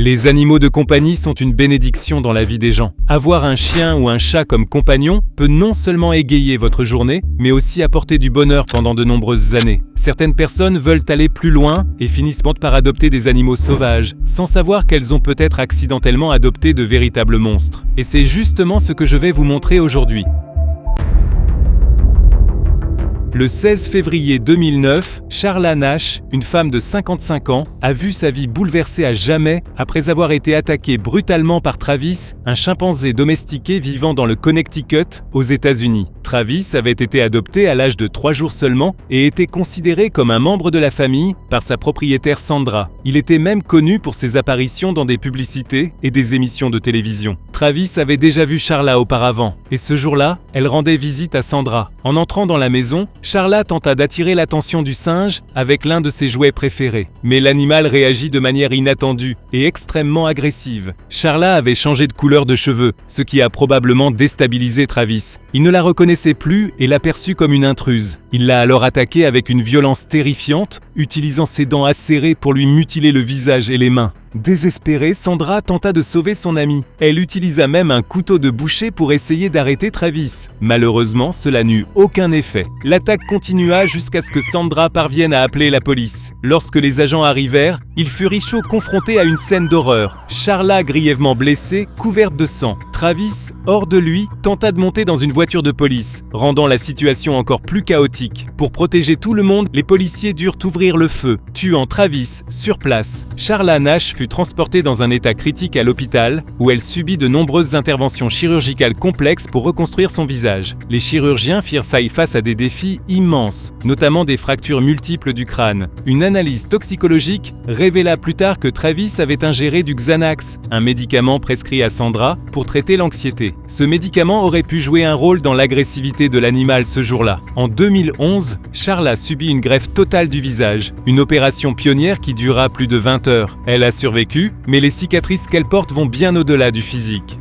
Les animaux de compagnie sont une bénédiction dans la vie des gens. Avoir un chien ou un chat comme compagnon peut non seulement égayer votre journée, mais aussi apporter du bonheur pendant de nombreuses années. Certaines personnes veulent aller plus loin et finissent par adopter des animaux sauvages, sans savoir qu'elles ont peut-être accidentellement adopté de véritables monstres. Et c'est justement ce que je vais vous montrer aujourd'hui. Le 16 février 2009, Sharla Nash, une femme de 55 ans, a vu sa vie bouleversée à jamais après avoir été attaquée brutalement par Travis, un chimpanzé domestiqué vivant dans le Connecticut, aux États-Unis. Travis avait été adopté à l'âge de 3 jours seulement et était considéré comme un membre de la famille par sa propriétaire Sandra. Il était même connu pour ses apparitions dans des publicités et des émissions de télévision. Travis avait déjà vu Sharla auparavant, et ce jour-là, elle rendait visite à Sandra. En entrant dans la maison, Sharla tenta d'attirer l'attention du singe avec l'un de ses jouets préférés. Mais l'animal réagit de manière inattendue et extrêmement agressive. Sharla avait changé de couleur de cheveux, ce qui a probablement déstabilisé Travis. Il ne la reconnaissait plus et l'a perçue comme une intruse. Il l'a alors attaquée avec une violence terrifiante, utilisant ses dents acérées pour lui mutiler le visage et les mains. Désespérée, Sandra tenta de sauver son ami. Elle utilisa même un couteau de boucher pour essayer d'arrêter Travis. Malheureusement, cela n'eut aucun effet. L'attaque continua jusqu'à ce que Sandra parvienne à appeler la police. Lorsque les agents arrivèrent, ils furent chaud confrontés à une scène d'horreur. Sharla, grièvement blessée, couverte de sang. Travis, hors de lui, tenta de monter dans une voiture de police, rendant la situation encore plus chaotique. Pour protéger tout le monde, les policiers durent ouvrir le feu, tuant Travis sur place. Sharla Nash fut transportée dans un état critique à l'hôpital, où elle subit de nombreuses interventions chirurgicales complexes pour reconstruire son visage. Les chirurgiens firent face à des défis immenses, notamment des fractures multiples du crâne. Une analyse toxicologique révéla plus tard que Travis avait ingéré du Xanax, un médicament prescrit à Sandra pour traiter l'anxiété. Ce médicament aurait pu jouer un rôle dans l'agressivité de l'animal ce jour-là. En 2011, Sharla subit une greffe totale du visage, une opération pionnière qui dura plus de 20 heures. Elle a survécu, mais les cicatrices qu'elle porte vont bien au-delà du physique.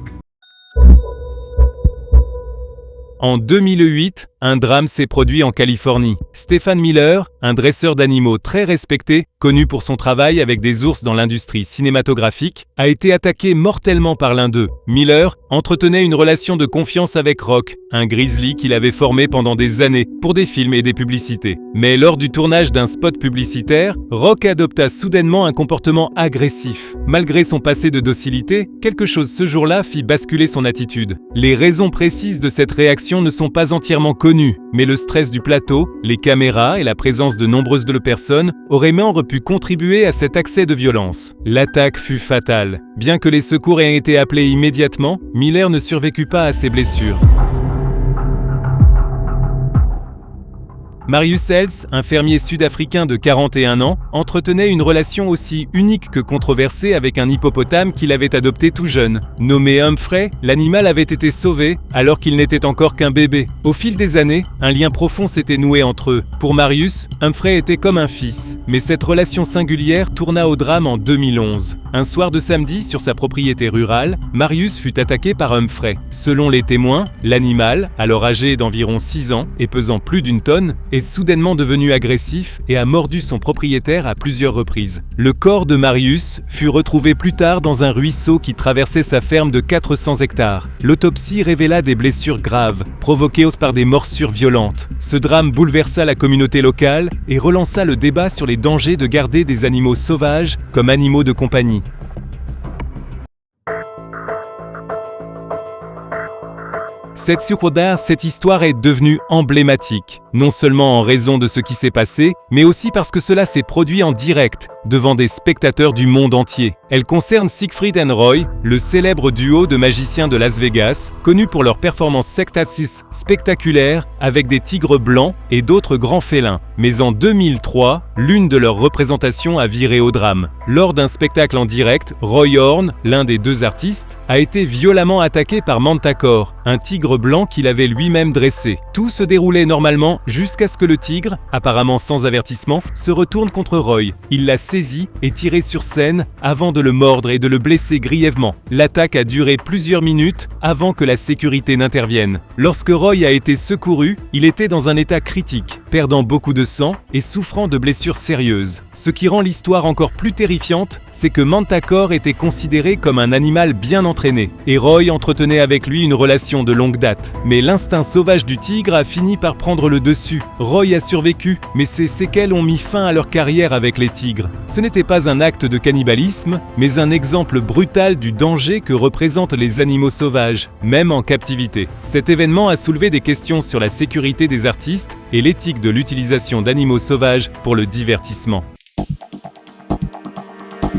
En 2008, un drame s'est produit en Californie. Stephen Miller, un dresseur d'animaux très respecté, connu pour son travail avec des ours dans l'industrie cinématographique, a été attaqué mortellement par l'un d'eux. Miller entretenait une relation de confiance avec Rock, un grizzly qu'il avait formé pendant des années pour des films et des publicités. Mais lors du tournage d'un spot publicitaire, Rock adopta soudainement un comportement agressif. Malgré son passé de docilité, quelque chose ce jour-là fit basculer son attitude. Les raisons précises de cette réaction ne sont pas entièrement connues, mais le stress du plateau, les caméras et la présence de nombreuses personnes auraient même pu contribuer à cet accès de violence. L'attaque fut fatale. Bien que les secours aient été appelés immédiatement, Miller ne survécut pas à ses blessures. Marius Helsz, un fermier sud-africain de 41 ans, entretenait une relation aussi unique que controversée avec un hippopotame qu'il avait adopté tout jeune. Nommé Humphrey, l'animal avait été sauvé alors qu'il n'était encore qu'un bébé. Au fil des années, un lien profond s'était noué entre eux. Pour Marius, Humphrey était comme un fils. Mais cette relation singulière tourna au drame en 2011. Un soir de samedi, sur sa propriété rurale, Marius fut attaqué par Humphrey. Selon les témoins, l'animal, alors âgé d'environ 6 ans et pesant plus d'une tonne, est soudainement devenu agressif et a mordu son propriétaire à plusieurs reprises. Le corps de Marius fut retrouvé plus tard dans un ruisseau qui traversait sa ferme de 400 hectares. L'autopsie révéla des blessures graves, provoquées par des morsures violentes. Ce drame bouleversa la communauté locale et relança le débat sur les dangers de garder des animaux sauvages comme animaux de compagnie. Cette histoire est devenue emblématique, non seulement en raison de ce qui s'est passé, mais aussi parce que cela s'est produit en direct, devant des spectateurs du monde entier. Elle concerne Siegfried and Roy, le célèbre duo de magiciens de Las Vegas, connu pour leurs performances spectaculaires avec des tigres blancs et d'autres grands félins. Mais en 2003, l'une de leurs représentations a viré au drame. Lors d'un spectacle en direct, Roy Horn, l'un des deux artistes, a été violemment attaqué par Mantacore, un tigre blanc qu'il avait lui-même dressé. Tout se déroulait normalement jusqu'à ce que le tigre, apparemment sans avertissement, se retourne contre Roy. Il l'a saisi et tiré sur scène avant de le mordre et de le blesser grièvement. L'attaque a duré plusieurs minutes avant que la sécurité n'intervienne. Lorsque Roy a été secouru, il était dans un état critique, perdant beaucoup de sang et souffrant de blessures sérieuses. Ce qui rend l'histoire encore plus terrifiante, c'est que Mantacore était considéré comme un animal bien entraîné, et Roy entretenait avec lui une relation de longue date. Mais l'instinct sauvage du tigre a fini par prendre le dessus. Roy a survécu, mais ses séquelles ont mis fin à leur carrière avec les tigres. Ce n'était pas un acte de cannibalisme, mais un exemple brutal du danger que représentent les animaux sauvages, même en captivité. Cet événement a soulevé des questions sur la sécurité des artistes et l'éthique de l'utilisation d'animaux sauvages pour le divertissement.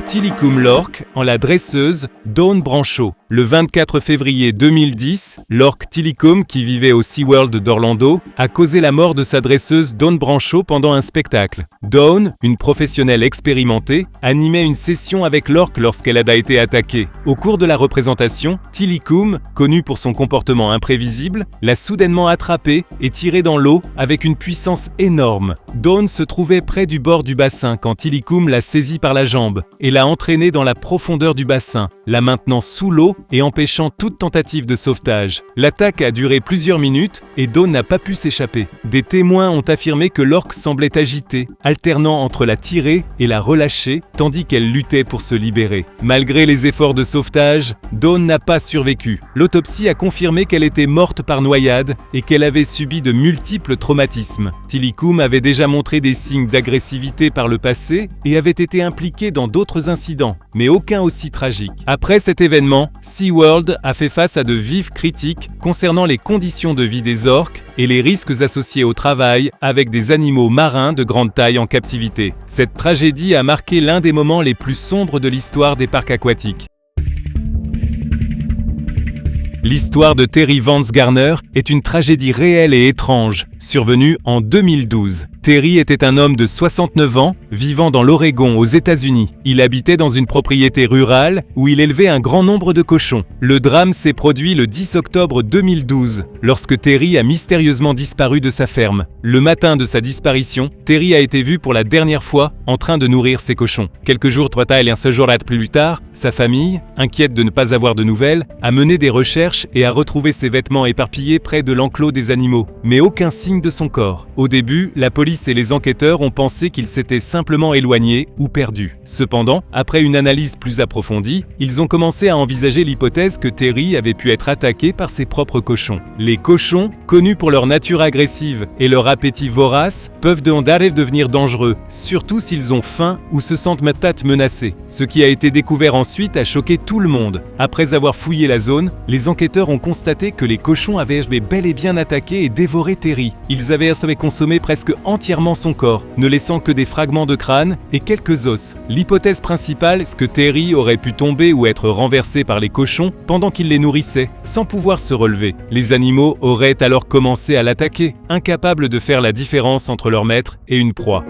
Tilikum l'orque en la dresseuse Dawn Brancheau. Le 24 février 2010, l'orque Tilikum, qui vivait au SeaWorld d'Orlando, a causé la mort de sa dresseuse Dawn Brancheau pendant un spectacle. Dawn, une professionnelle expérimentée, animait une session avec l'orque lorsqu'elle a été attaquée. Au cours de la représentation, Tilikum, connu pour son comportement imprévisible, l'a soudainement attrapée et tirée dans l'eau avec une puissance énorme. Dawn se trouvait près du bord du bassin quand Tilikum l'a saisie par la jambe et l'a entraînée dans la profondeur du bassin, la maintenant sous l'eau et empêchant toute tentative de sauvetage. L'attaque a duré plusieurs minutes et Dawn n'a pas pu s'échapper. Des témoins ont affirmé que l'orque semblait agitée, alternant entre la tirer et la relâcher, tandis qu'elle luttait pour se libérer. Malgré les efforts de sauvetage, Dawn n'a pas survécu. L'autopsie a confirmé qu'elle était morte par noyade et qu'elle avait subi de multiples traumatismes. Tilikum avait déjà montré des signes d'agressivité par le passé et avait été impliqué dans d'autres incidents, mais aucun aussi tragique. Après cet événement, SeaWorld a fait face à de vives critiques concernant les conditions de vie des orques et les risques associés au travail avec des animaux marins de grande taille en captivité. Cette tragédie a marqué l'un des moments les plus sombres de l'histoire des parcs aquatiques. L'histoire de Terry Vance Garner est une tragédie réelle et étrange, survenue en 2012. Terry était un homme de 69 ans, vivant dans l'Oregon aux États-Unis. Il habitait dans une propriété rurale où il élevait un grand nombre de cochons. Le drame s'est produit le 10 octobre 2012, lorsque Terry a mystérieusement disparu de sa ferme. Le matin de sa disparition, Terry a été vu pour la dernière fois en train de nourrir ses cochons. Quelques jours plus tard, sa famille, inquiète de ne pas avoir de nouvelles, a mené des recherches et a retrouvé ses vêtements éparpillés près de l'enclos des animaux, mais aucun signe de son corps. Au début, la police et les enquêteurs ont pensé qu'il s'était simplement éloigné ou perdu. Cependant, après une analyse plus approfondie, ils ont commencé à envisager l'hypothèse que Terry avait pu être attaqué par ses propres cochons. Les cochons, connus pour leur nature agressive et leur appétit vorace, peuvent devenir dangereux, surtout s'ils ont faim ou se sentent menacés. Ce qui a été découvert ensuite a choqué tout le monde. Après avoir fouillé la zone, les enquêteurs ont constaté que les cochons avaient bel et bien attaqué et dévoré Terry. Ils avaient consommé presque entièrement son corps, ne laissant que des fragments de crâne et quelques os. L'hypothèse principale est que Terry aurait pu tomber ou être renversé par les cochons pendant qu'il les nourrissait, sans pouvoir se relever. Les animaux auraient alors commencé à l'attaquer, incapables de faire la différence entre leur maître et une proie.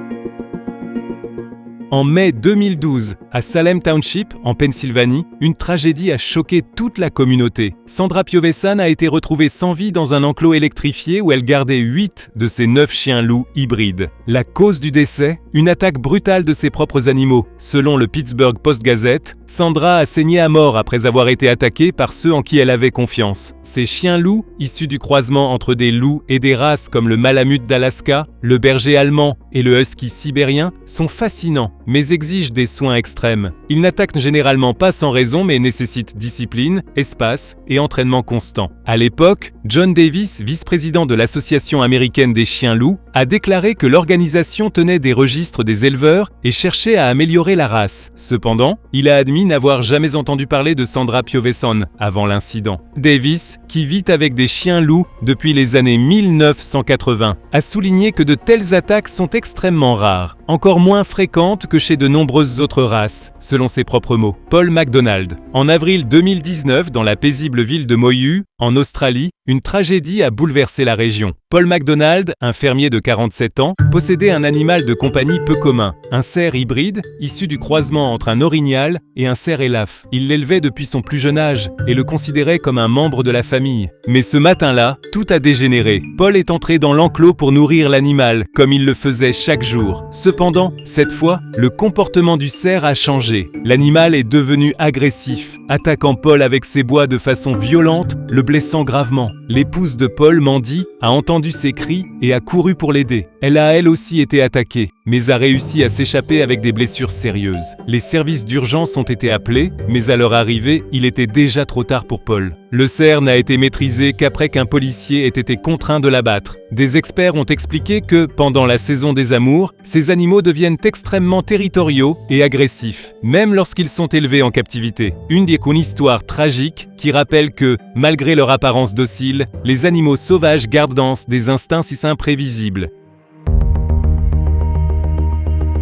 En mai 2012, à Salem Township, en Pennsylvanie, une tragédie a choqué toute la communauté. Sandra Piovesan a été retrouvée sans vie dans un enclos électrifié où elle gardait 8 de ses 9 chiens-loups hybrides. La cause du décès ? Une attaque brutale de ses propres animaux. Selon le Pittsburgh Post-Gazette, Sandra a saigné à mort après avoir été attaquée par ceux en qui elle avait confiance. Ces chiens-loups, issus du croisement entre des loups et des races comme le malamute d'Alaska, le berger allemand et le husky sibérien, sont fascinants, mais exigent des soins extrêmes. Ils n'attaquent généralement pas sans raison mais nécessitent discipline, espace et entraînement constant. À l'époque, John Davis, vice-président de l'Association américaine des chiens-loups, a déclaré que l'organisation tenait des registres des éleveurs et cherchait à améliorer la race. Cependant, il a admis n'avoir jamais entendu parler de Sandra Piovesan avant l'incident. Davis, qui vit avec des chiens-loups depuis les années 1980, a souligné que de telles attaques sont extrêmement rares, encore moins fréquentes que chez de nombreuses autres races, selon ses propres mots. Paul McDonald. En avril 2019, dans la paisible ville de Moyu, en Australie, une tragédie a bouleversé la région. Paul McDonald, un fermier de 47 ans, possédait un animal de compagnie ennemi peu commun, un cerf hybride, issu du croisement entre un orignal et un cerf élaphe. Il l'élevait depuis son plus jeune âge et le considérait comme un membre de la famille. Mais ce matin-là, tout a dégénéré. Paul est entré dans l'enclos pour nourrir l'animal, comme il le faisait chaque jour. Cependant, cette fois, le comportement du cerf a changé. L'animal est devenu agressif, attaquant Paul avec ses bois de façon violente, le blessant gravement. L'épouse de Paul, Mandy, a entendu ses cris et a couru pour l'aider. Elle a elle aussi été attaquée, mais a réussi à s'échapper avec des blessures sérieuses. Les services d'urgence ont été appelés, mais à leur arrivée, il était déjà trop tard pour Paul. Le cerf n'a été maîtrisé qu'après qu'un policier ait été contraint de l'abattre. Des experts ont expliqué que, pendant la saison des amours, ces animaux deviennent extrêmement territoriaux et agressifs, même lorsqu'ils sont élevés en captivité. Une histoire tragique qui rappelle que, malgré leur apparence docile, les animaux sauvages gardent des instincts si imprévisibles.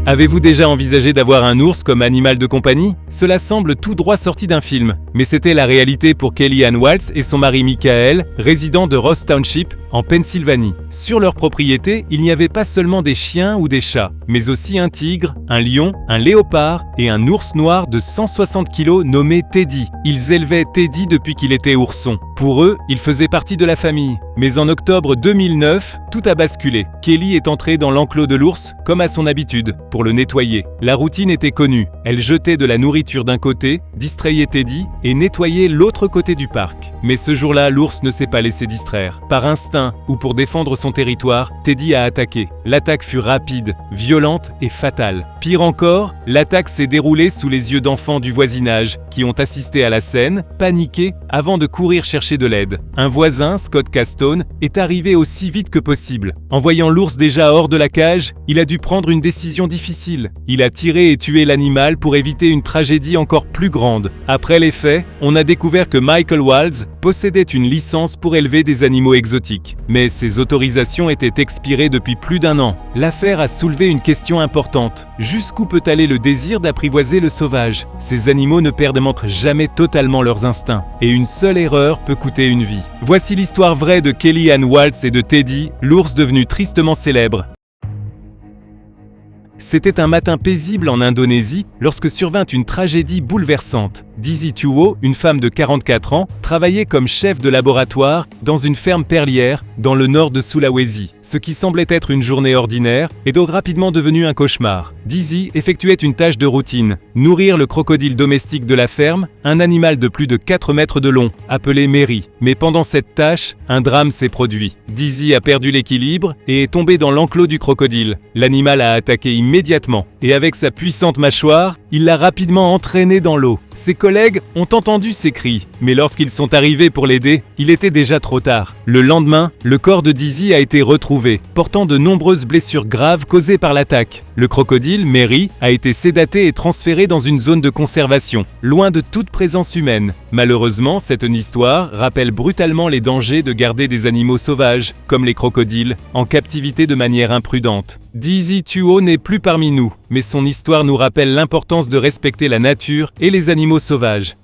Avez-vous déjà envisagé d'avoir un ours comme animal de compagnie? Cela semble tout droit sorti d'un film, mais c'était la réalité pour Kelly Ann Waltz et son mari Michael, résidents de Ross Township, en Pennsylvanie. Sur leur propriété, il n'y avait pas seulement des chiens ou des chats, mais aussi un tigre, un lion, un léopard et un ours noir de 160 kg nommé Teddy. Ils élevaient Teddy depuis qu'il était ourson. Pour eux, il faisait partie de la famille. Mais en octobre 2009, tout a basculé. Kelly est entrée dans l'enclos de l'ours, comme à son habitude, pour le nettoyer. La routine était connue. Elle jetait de la nourriture d'un côté, distrayait Teddy et nettoyait l'autre côté du parc. Mais ce jour-là, l'ours ne s'est pas laissé distraire. Par instinct ou pour défendre son territoire, Teddy a attaqué. L'attaque fut rapide, violente et fatale. Pire encore, l'attaque s'est déroulée sous les yeux d'enfants du voisinage, qui ont assisté à la scène, paniqués, avant de courir chercher de l'aide. Un voisin, Scott Castone, est arrivé aussi vite que possible. En voyant l'ours déjà hors de la cage, il a dû prendre une décision difficile. Il a tiré et tué l'animal pour éviter une tragédie encore plus grande. Après les faits, on a découvert que Michael Waltz possédait une licence pour élever des animaux exotiques. Mais ces autorisations étaient expirées depuis plus d'1 an. L'affaire a soulevé une question importante. Jusqu'où peut aller le désir d'apprivoiser le sauvage? Ces animaux ne perdent jamais totalement leurs instincts, et une seule erreur peut coûter une vie. Voici l'histoire vraie de Kelly Ann Waltz et de Teddy, l'ours devenu tristement célèbre. C'était un matin paisible en Indonésie lorsque survint une tragédie bouleversante. Dizzy Tuwo, une femme de 44 ans, travaillait comme chef de laboratoire dans une ferme perlière dans le nord de Sulawesi. Ce qui semblait être une journée ordinaire est donc rapidement devenu un cauchemar. Dizzy effectuait une tâche de routine, nourrir le crocodile domestique de la ferme, un animal de plus de 4 mètres de long, appelé Mary. Mais pendant cette tâche, un drame s'est produit. Dizzy a perdu l'équilibre et est tombé dans l'enclos du crocodile. L'animal a attaqué immédiatement et avec sa puissante mâchoire, il l'a rapidement entraîné dans l'eau. Ses collègues ont entendu ses cris, mais lorsqu'ils sont arrivés pour l'aider, il était déjà trop tard. Le lendemain, le corps de Dizzy a été retrouvé, portant de nombreuses blessures graves causées par l'attaque. Le crocodile, Mary, a été sédaté et transféré dans une zone de conservation, loin de toute présence humaine. Malheureusement, cette histoire rappelle brutalement les dangers de garder des animaux sauvages, comme les crocodiles, en captivité de manière imprudente. Dizzy Tuwo n'est plus parmi nous, mais son histoire nous rappelle l'importance de respecter la nature et les animaux sauvages.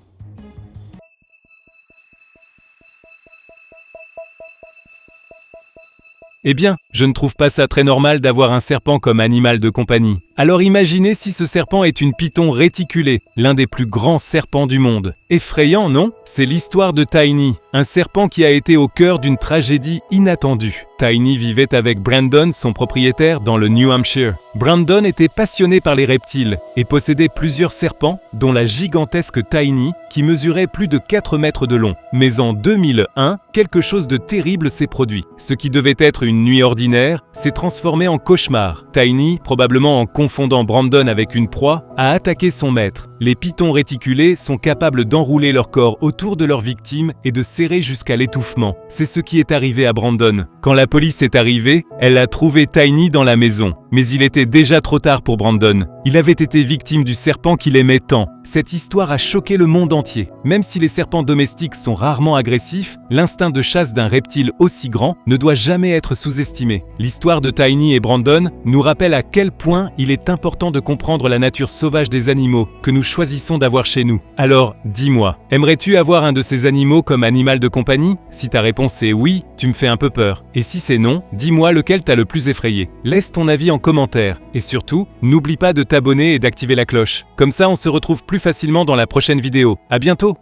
Eh bien, je ne trouve pas ça très normal d'avoir un serpent comme animal de compagnie. Alors imaginez si ce serpent est une python réticulée, l'un des plus grands serpents du monde. Effrayant, non? C'est l'histoire de Tiny, un serpent qui a été au cœur d'une tragédie inattendue. Tiny vivait avec Brandon, son propriétaire, dans le New Hampshire. Brandon était passionné par les reptiles et possédait plusieurs serpents, dont la gigantesque Tiny, qui mesurait plus de 4 mètres de long. Mais en 2001, quelque chose de terrible s'est produit. Ce qui devait être une nuit ordinaire s'est transformé en cauchemar. Tiny, probablement en confondant Brandon avec une proie, a attaqué son maître. Les pythons réticulés sont capables d'enrouler leur corps autour de leur victime et de serrer jusqu'à l'étouffement. C'est ce qui est arrivé à Brandon. Quand la police est arrivée, elle a trouvé Tiny dans la maison. Mais il était déjà trop tard pour Brandon. Il avait été victime du serpent qu'il aimait tant. Cette histoire a choqué le monde entier. Même si les serpents domestiques sont rarement agressifs, l'instinct de chasse d'un reptile aussi grand ne doit jamais être sous-estimé. L'histoire de Tiny et Brandon nous rappelle à quel point il est important de comprendre la nature sauvage des animaux que nous choisissons d'avoir chez nous. Alors, dis-moi, aimerais-tu avoir un de ces animaux comme animal de compagnie? Si ta réponse est oui, tu me fais un peu peur. Et si c'est non, dis-moi lequel t'a le plus effrayé. Laisse ton avis en en commentaire. Et surtout, n'oublie pas de t'abonner et d'activer la cloche. Comme ça, on se retrouve plus facilement dans la prochaine vidéo. À bientôt!